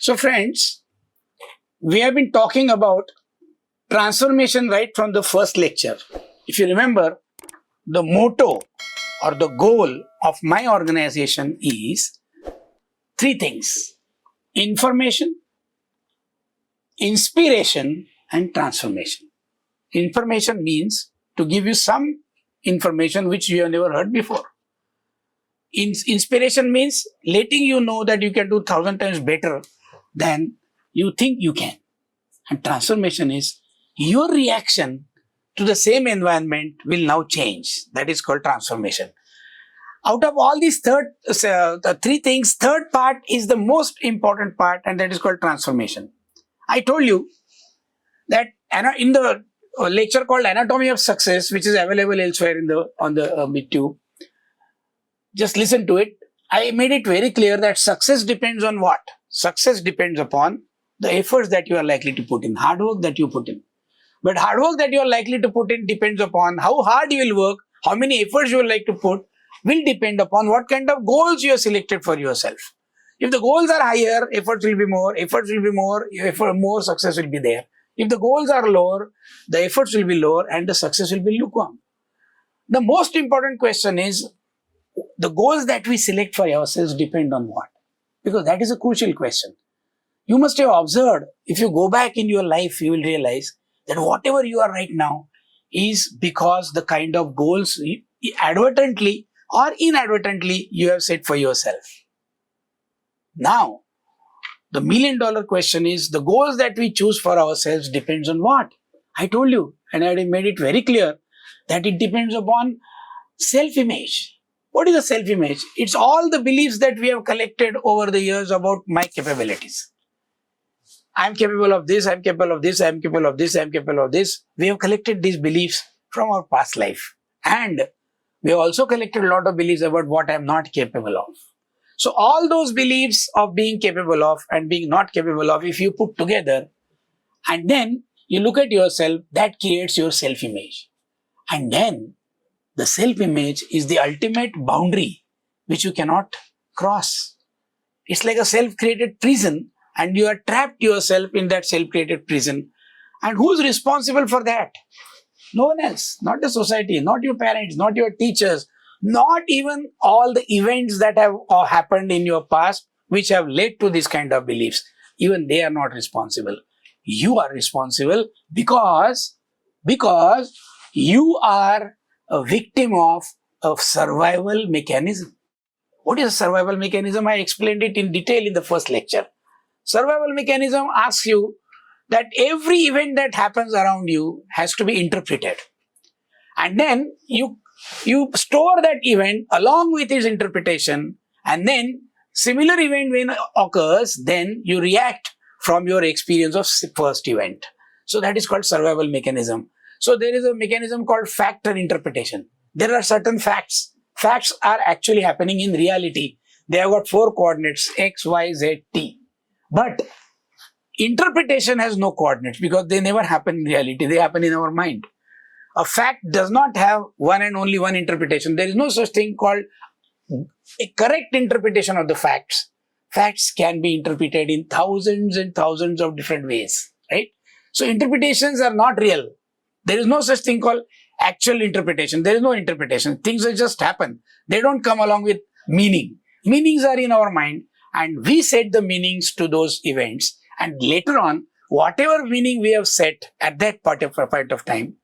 So friends, we have been talking about transformation right from the first lecture. If you remember, the motto or the goal of my organization is three things: information, inspiration, and transformation. Information means to give you some information which you have never heard before. Inspiration means letting you know that you can do 1,000 times better than you think you can. And transformation is your reaction to the same environment will now change. That is called transformation. Out of all these the three things, third part is the most important part, and that is called transformation. I told you that in the lecture called Anatomy of Success, which is available elsewhere on the YouTube, just listen to it. I made it very clear that success depends on what? Success depends upon the efforts that you are likely to put in, hard work that you put in. But hard work that you are likely to put in depends upon how hard you will work, how many efforts you will like to put, will depend upon what kind of goals you have selected for yourself. If the goals are higher, efforts will be more, success will be there. If the goals are lower, the efforts will be lower and the success will be lukewarm. The most important question is, the goals that we select for ourselves depend on what? Because that is a crucial question. You must have observed, if you go back in your life, you will realize that whatever you are right now is because the kind of goals advertently or inadvertently you have set for yourself. Now, the million-dollar question is, the goals that we choose for ourselves depends on what? I told you, and I made it very clear, that it depends upon self-image. What is a self-image? It's all the beliefs that we have collected over the years about my capabilities. I'm capable of this, I'm capable of this, I'm capable of this, I'm capable of this. We have collected these beliefs from our past life. And we have also collected a lot of beliefs about what I'm not capable of. So all those beliefs of being capable of and being not capable of, if you put together and then you look at yourself, that creates your self-image. And then the self-image is the ultimate boundary which you cannot cross. It's like a self-created prison, and you are trapped yourself in that self-created prison. And who's responsible for that? No one else. Not the society, not your parents, not your teachers, not even all the events that have happened in your past which have led to this kind of beliefs. Even they are not responsible. You are responsible because you are a victim of a survival mechanism. What is a survival mechanism? I explained it in detail in the first lecture. Survival mechanism asks you that every event that happens around you has to be interpreted. And then you store that event along with its interpretation, and then similar event when it occurs, then you react from your experience of first event. So that is called survival mechanism. So there is a mechanism called factor interpretation. There are certain facts. Facts are actually happening in reality. They have got 4 coordinates, x, y, z, t. But interpretation has no coordinates because they never happen in reality. They happen in our mind. A fact does not have one and only one interpretation. There is no such thing called a correct interpretation of the facts. Facts can be interpreted in thousands and thousands of different ways, right? So interpretations are not real. There is no such thing called actual interpretation. There is no interpretation. Things just happen. They don't come along with meaning. Meanings are in our mind, and we set the meanings to those events. And later on, whatever meaning we have set at that point of time,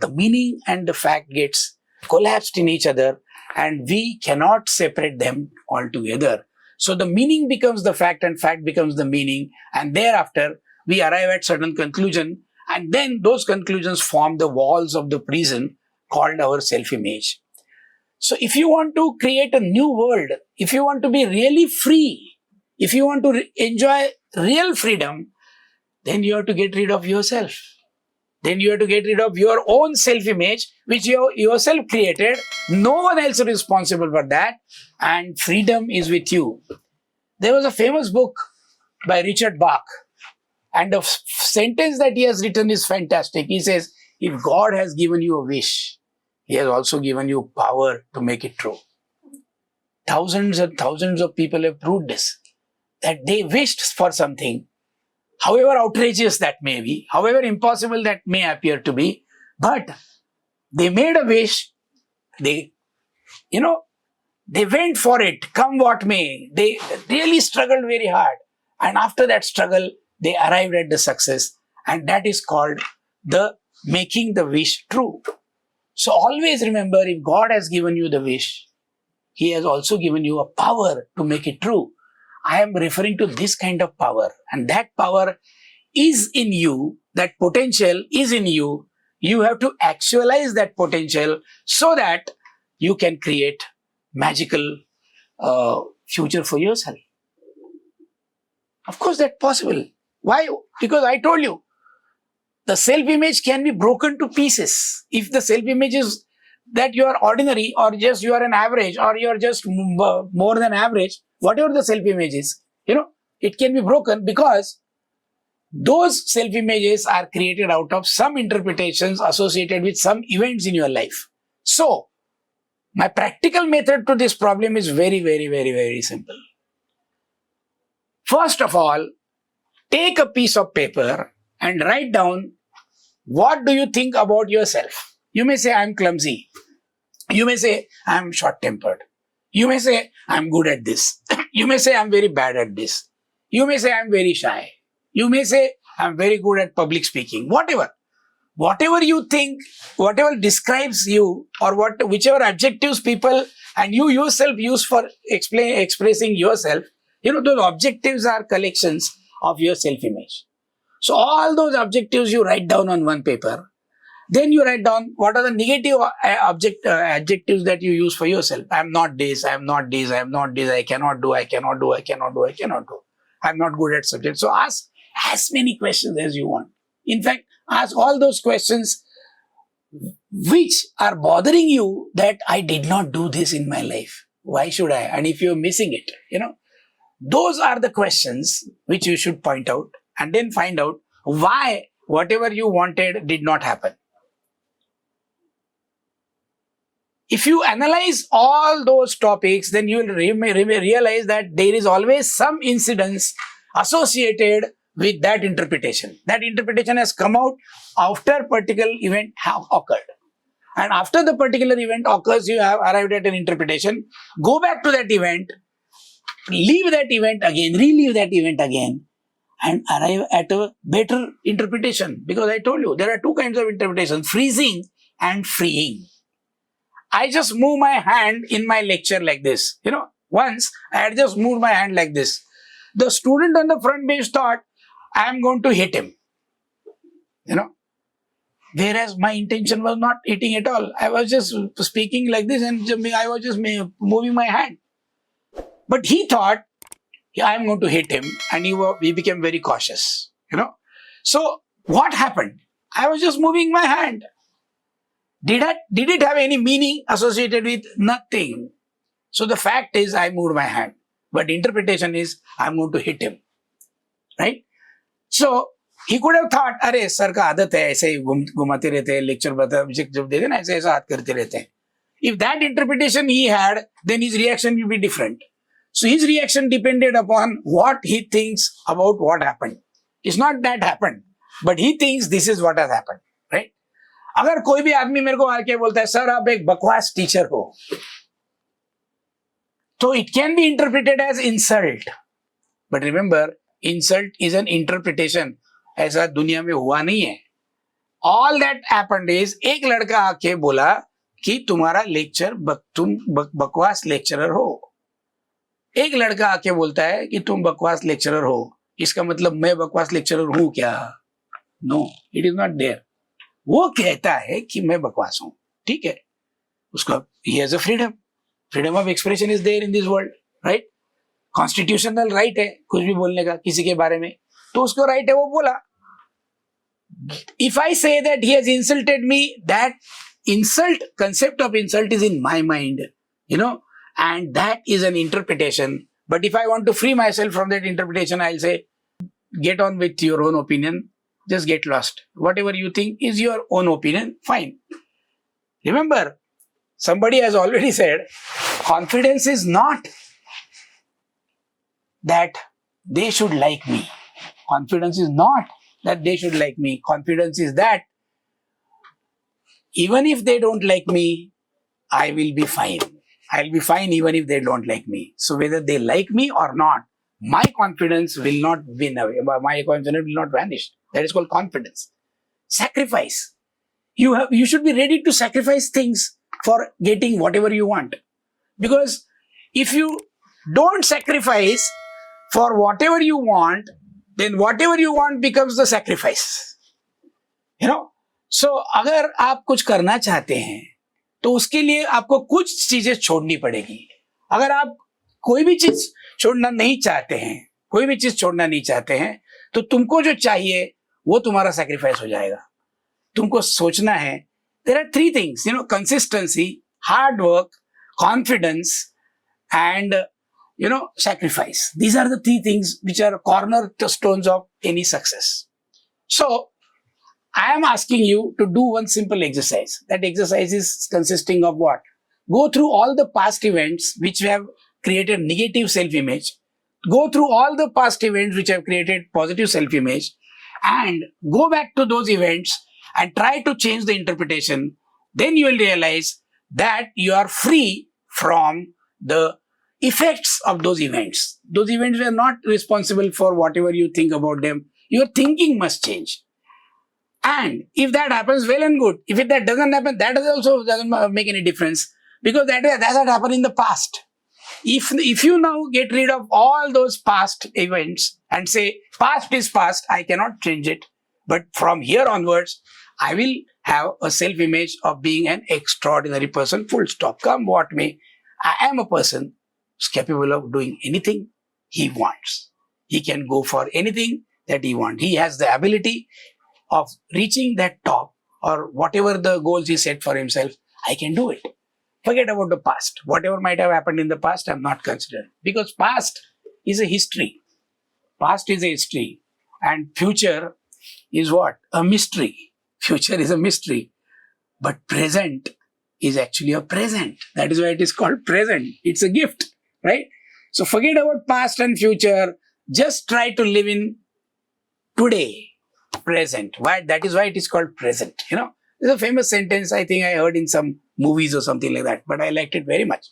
the meaning and the fact gets collapsed in each other, and we cannot separate them altogether. So the meaning becomes the fact and fact becomes the meaning, and thereafter we arrive at certain conclusion, and then those conclusions form the walls of the prison called our self-image. So if you want to create a new world, if you want to be really free, if you want to enjoy real freedom, then you have to get rid of yourself. Then you have to get rid of your own self-image, which you yourself created. No one else is responsible for that, and freedom is with you. There was a famous book by Richard Bach, and the sentence that he has written is fantastic. He says, if God has given you a wish, He has also given you power to make it true. Thousands and thousands of people have proved this. that they wished for something, however outrageous that may be, however impossible that may appear to be, but they made a wish, they, they went for it, come what may. They really struggled very hard. And after that struggle, they arrived at the success. And that is called the making the wish true. So always remember, if God has given you the wish, He has also given you a power to make it true. I am referring to this kind of power. And that power is in you, that potential is in you. You have to actualize that potential so that you can create magical future for yourself. Of course, that's possible. Why? Because I told you, the self-image can be broken to pieces. If the self-image is that you are ordinary, or just you are an average, or you are just more than average, whatever the self-image is, it can be broken, because those self-images are created out of some interpretations associated with some events in your life. So, my practical method to this problem is very, very, very, very simple. First of all, take a piece of paper and write down, what do you think about yourself? You may say, I am clumsy. You may say, I am short-tempered. You may say, I am good at this. You may say, I am very bad at this. You may say, I am very shy. You may say, I am very good at public speaking. Whatever you think, whatever describes you, or whichever adjectives people and you yourself use for expressing yourself, those objectives are collections of your self-image. So all those objectives you write down on one paper. Then you write down what are the negative adjectives that you use for yourself. I am not this, I am not this, I am not this, I cannot do, I cannot do, I cannot do, I cannot do. I am not good at subject. So ask as many questions as you want. In fact, ask all those questions which are bothering you, that I did not do this in my life. Why should I? And if you're missing it, those are the questions which you should point out, and then find out why whatever you wanted did not happen. If you analyze all those topics, then you will realize that there is always some incidence associated with that interpretation. That interpretation has come out after a particular event have occurred. And after the particular event occurs, you have arrived at an interpretation. Go back to that event, leave that event again, relive that event again, and arrive at a better interpretation. Because I told you, there are two kinds of interpretation, freezing and freeing. I just move my hand in my lecture like this. Once I had just moved my hand like this. The student on the front bench thought, I am going to hit him. Whereas my intention was not hitting at all. I was just speaking like this, and I was just moving my hand. But he thought, I am going to hit him, and he became very cautious. So what happened? I was just moving my hand. Did it have any meaning associated with? Nothing. So the fact is, I moved my hand. But interpretation is, I am going to hit him. Right? So he could have thought, अरे sir का आदत है ऐसे ही घुमाते रहते हैं, lecture जब देते ना ऐसे हाथ करते रहते हैं. If that interpretation he had, then his reaction will be different. So his reaction depended upon what he thinks about what happened. It's not that happened, but he thinks this is what has happened. Right? अगर कोई भी आदमी मेरे को आके बोलता है, sir आप एक बकवास टीचर हो, तो it can be interpreted as insult. But remember, insult is an interpretation. ऐसा दुनिया में हुआ नहीं है. All that happened is, एक लड़का आके बोला कि तुम्हारा लेक्चर तुम बकवास लेक्चरर हो. एक लड़का आके बोलता है कि तुम बकवास लेक्चरर हो. इसका मतलब मैं बकवास लेक्चरर हूं क्या? No, it is not there. वो कहता है कि मैं बकवास हूं. ठीक है, उसका he has a freedom. Freedom of expression is there in this world, right? Constitutional right है कुछ भी बोलने का किसी के बारे में, तो उसको right है, वो बोला. If I say that he has insulted me, that concept of insult is in my mind, and that is an interpretation. But if I want to free myself from that interpretation, I'll say, get on with your own opinion, just get lost. Whatever you think is your own opinion, fine. Remember, somebody has already said, confidence is not that they should like me. Confidence is not that they should like me. Confidence is that even if they don't like me, I will be fine. I'll be fine even if they don't like me. So whether they like me or not, my confidence will not win away. My confidence will not vanish. That is called confidence. Sacrifice. You should be ready to sacrifice things for getting whatever you want. Because if you don't sacrifice for whatever you want, then whatever you want becomes the sacrifice. You know? So अगर आप कुछ करना चाहते हैं तो उसके लिए आपको कुछ चीजें छोड़नी पड़ेगी. अगर आप कोई भी चीज छोड़ना नहीं चाहते हैं, तो तुमको जो चाहिए वो तुम्हारा सैक्रिफाइस हो जाएगा. तुमको सोचना है, there are three things, consistency, hard work, confidence, and sacrifice. These are the three things which are cornerstones of any success. So I am asking you to do one simple exercise. That exercise is consisting of what? Go through all the past events which have created negative self-image. Go through all the past events which have created positive self-image, and go back to those events and try to change the interpretation. Then you will realize that you are free from the effects of those events. Those events were not responsible for whatever you think about them. Your thinking must change. And if that happens, well and good. If that doesn't happen, that also doesn't make any difference, because that had happened in the past. If you now get rid of all those past events and say, past is past, I cannot change it, but from here onwards, I will have a self-image of being an extraordinary person, full stop. Come what may, I am a person who's capable of doing anything he wants. He can go for anything that he wants. He has the ability of reaching that top, or whatever the goals he set for himself. I can do it. Forget about the past. Whatever might have happened in the past, I'm not considering, because past is a history. Past is a history, and future is what? A mystery. Future is a mystery, but present is actually a present. That is why it is called present. It's a gift, right? So forget about past and future. Just try to live in today, present. Why? That is why it is called present. There's a famous sentence I think I heard in some movies or something like that, but I liked it very much.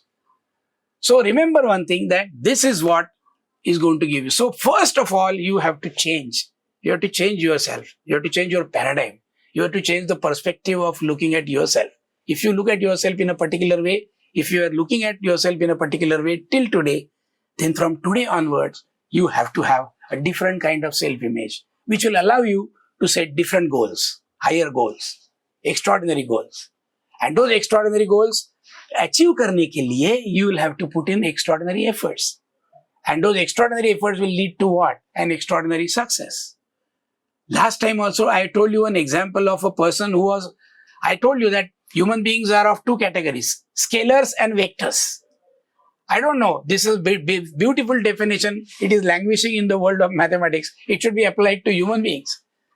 So remember one thing, that this is what is going to give you. So first of all, you have to change. You have to change yourself. You have to change your paradigm. You have to change the perspective of looking at yourself. If you look at yourself in a particular way, if you are looking at yourself in a particular way till today, then from today onwards, you have to have a different kind of self-image, which will allow you to set different goals, higher goals, extraordinary goals. And those extraordinary goals, achieve karne ke liye, you will have to put in extraordinary efforts. And those extraordinary efforts will lead to what? An extraordinary success. Last time also, I told you an example of a person I told you that human beings are of two categories, scalars and vectors. I don't know, this is a beautiful definition. It is languishing in the world of mathematics. It should be applied to human beings.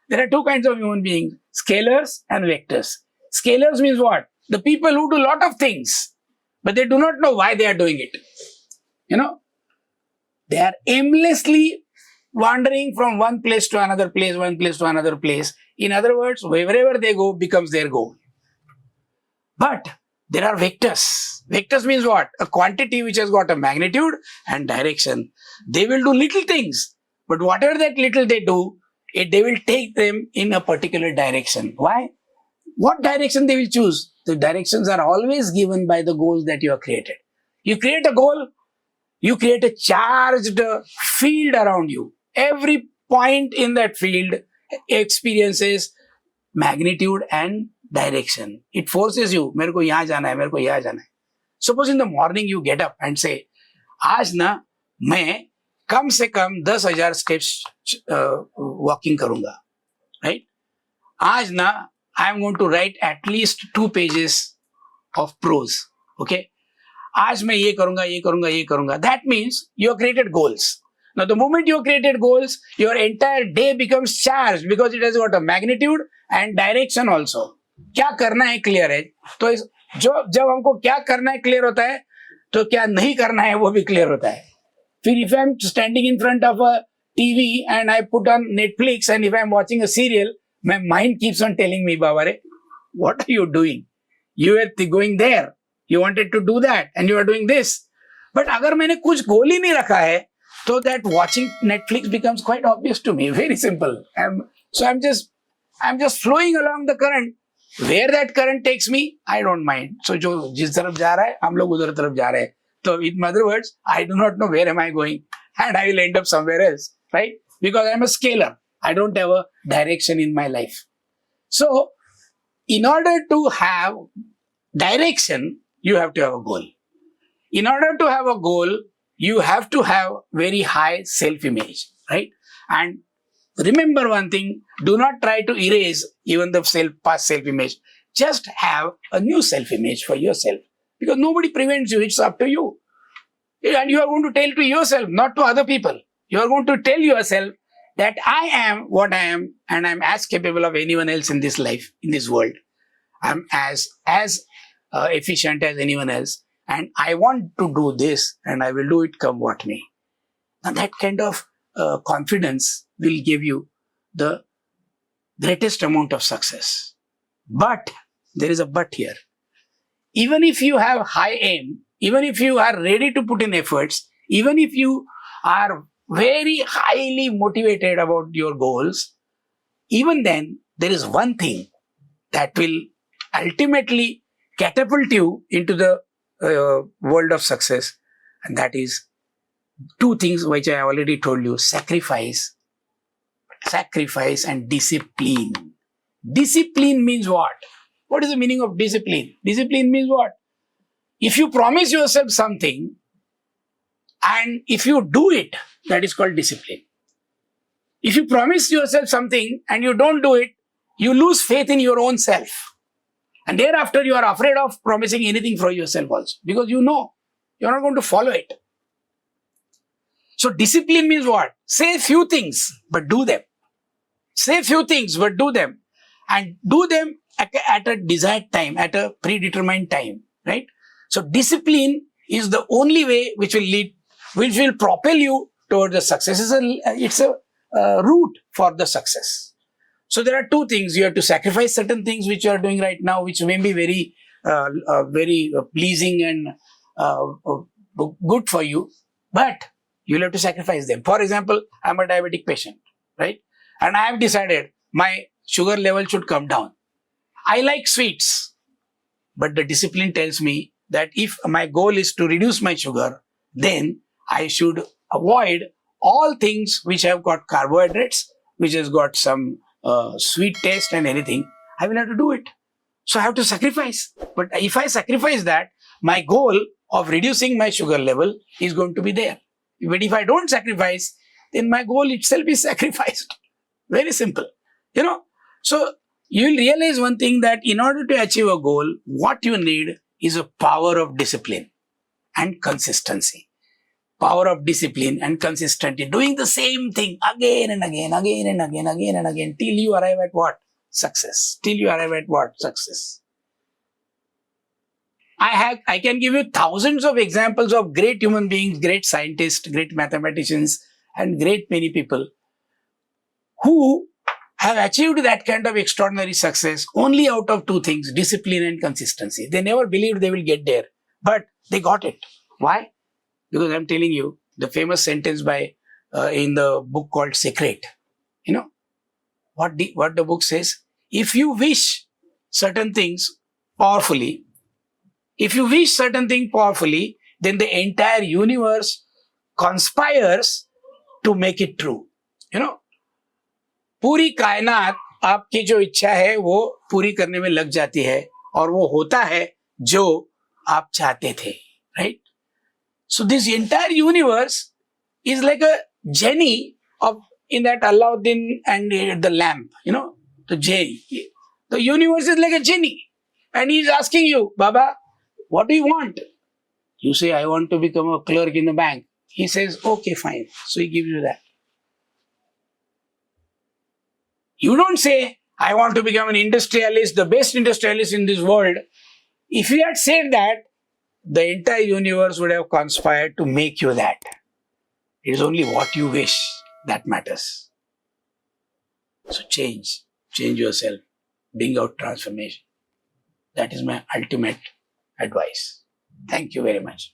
There are two kinds of human beings, scalars and vectors. Scalars means what? The people who do a lot of things, but they do not know why they are doing it. They are aimlessly wandering from one place to another place, In other words, wherever they go becomes their goal. But there are vectors. Vectors means what? A quantity which has got a magnitude and direction. They will do little things, but whatever that little they do, they will take them in a particular direction. Why? What direction they will choose? The directions are always given by the goals that you have created. You create a goal, you create a charged field around you. Every point in that field experiences magnitude and direction. It forces you, मेरे को यहाँ जाना है. Suppose in the morning you get up and say, आज ना मैं कम से कम 10,000 steps walking करूँगा, right? आज ना I am going to write at least 2 pages of prose, okay? आज मैं ये करूँगा. That means you have created goals. Now, the moment you created goals, your entire day becomes charged because it has got a magnitude and direction also. क्या करना है clear है, तो जब हमको क्या करना है clear होता है, तो क्या नहीं करना है वो भी clear होता है. If I'm standing in front of a TV and I put on Netflix and if I'm watching a serial, my mind keeps on telling me, Babare, what are you doing? You were going there. You wanted to do that and you are doing this. But अगर मैंने कुछ गोल ही नहीं रखा है, so that watching Netflix becomes quite obvious to me. Very simple. I'm just flowing along the current. Where that current takes me, I don't mind. So जो जिस तरफ जा रहा है, हम लोग उधर तरफ जा रहे हैं. So in other words, I do not know where am I going, and I will end up somewhere else, right? Because I'm a scalar. I don't have a direction in my life. So in order to have direction, you have to have a goal. In order to have a goal, you have to have very high self-image, right? And remember one thing, do not try to erase even the past self-image. Just have a new self-image for yourself. Because nobody prevents you, it's up to you. And you are going to tell to yourself, not to other people. You are going to tell yourself that I am what I am and I'm as capable of anyone else in this life, in this world. I'm as efficient as anyone else. And I want to do this and I will do it come what may. Now that kind of confidence will give you the greatest amount of success. But there is a but here. Even if you have high aim, even if you are ready to put in efforts, even if you are very highly motivated about your goals, even then there is one thing that will ultimately catapult you into the world of success, and that is two things which I already told you: sacrifice and discipline. Discipline means what? What is the meaning of discipline? Discipline means what? If you promise yourself something and if you do it, that is called discipline. If you promise yourself something and you don't do it, you lose faith in your own self. And thereafter, you are afraid of promising anything for yourself also, because you know you're not going to follow it. So discipline means what? Say few things, but do them. Say few things, but do them. And do them at a desired time, at a predetermined time, right? So discipline is the only way which will propel you towards the success. It's a route for the success. So there are two things. You have to sacrifice certain things which you are doing right now, which may be very pleasing and good for you, but you'll have to sacrifice them. For example, I'm a diabetic patient, right? And I have decided my sugar level should come down. I like sweets, but the discipline tells me that if my goal is to reduce my sugar, then I should avoid all things which have got carbohydrates, which has got some sweet taste and anything. I will have to do it. So I have to sacrifice. But if I sacrifice that, my goal of reducing my sugar level is going to be there. But if I don't sacrifice, then my goal itself is sacrificed. Very simple. So you will realize one thing, that in order to achieve a goal, what you need is a power of discipline and consistency. Power of discipline and consistency. Doing the same thing again and again, till you arrive at what? Success. Till you arrive at what? Success. I can give you thousands of examples of great human beings, great scientists, great mathematicians, and great many people who have achieved that kind of extraordinary success only out of two things: discipline and consistency. They never believed they will get there, but they got it. Why? Because I'm telling you the famous sentence by in the book called Secret. What the book says: if you wish certain things powerfully, then the entire universe conspires to make it true. पूरी कायनात आपकी जो इच्छा है वो पूरी करने में लग जाती है, और वो होता है जो आप चाहते थे, right? So this entire universe is like a genie in that Aladdin and the lamp, the genie. The universe is like a genie, and he's asking you, Baba, what do you want? You say, I want to become a clerk in the bank. He says, okay, fine. So he gives you that. You don't say, I want to become an industrialist, the best industrialist in this world. If you had said that, the entire universe would have conspired to make you that. It is only what you wish that matters. So change yourself, bring out transformation. That is my ultimate advice. Thank you very much.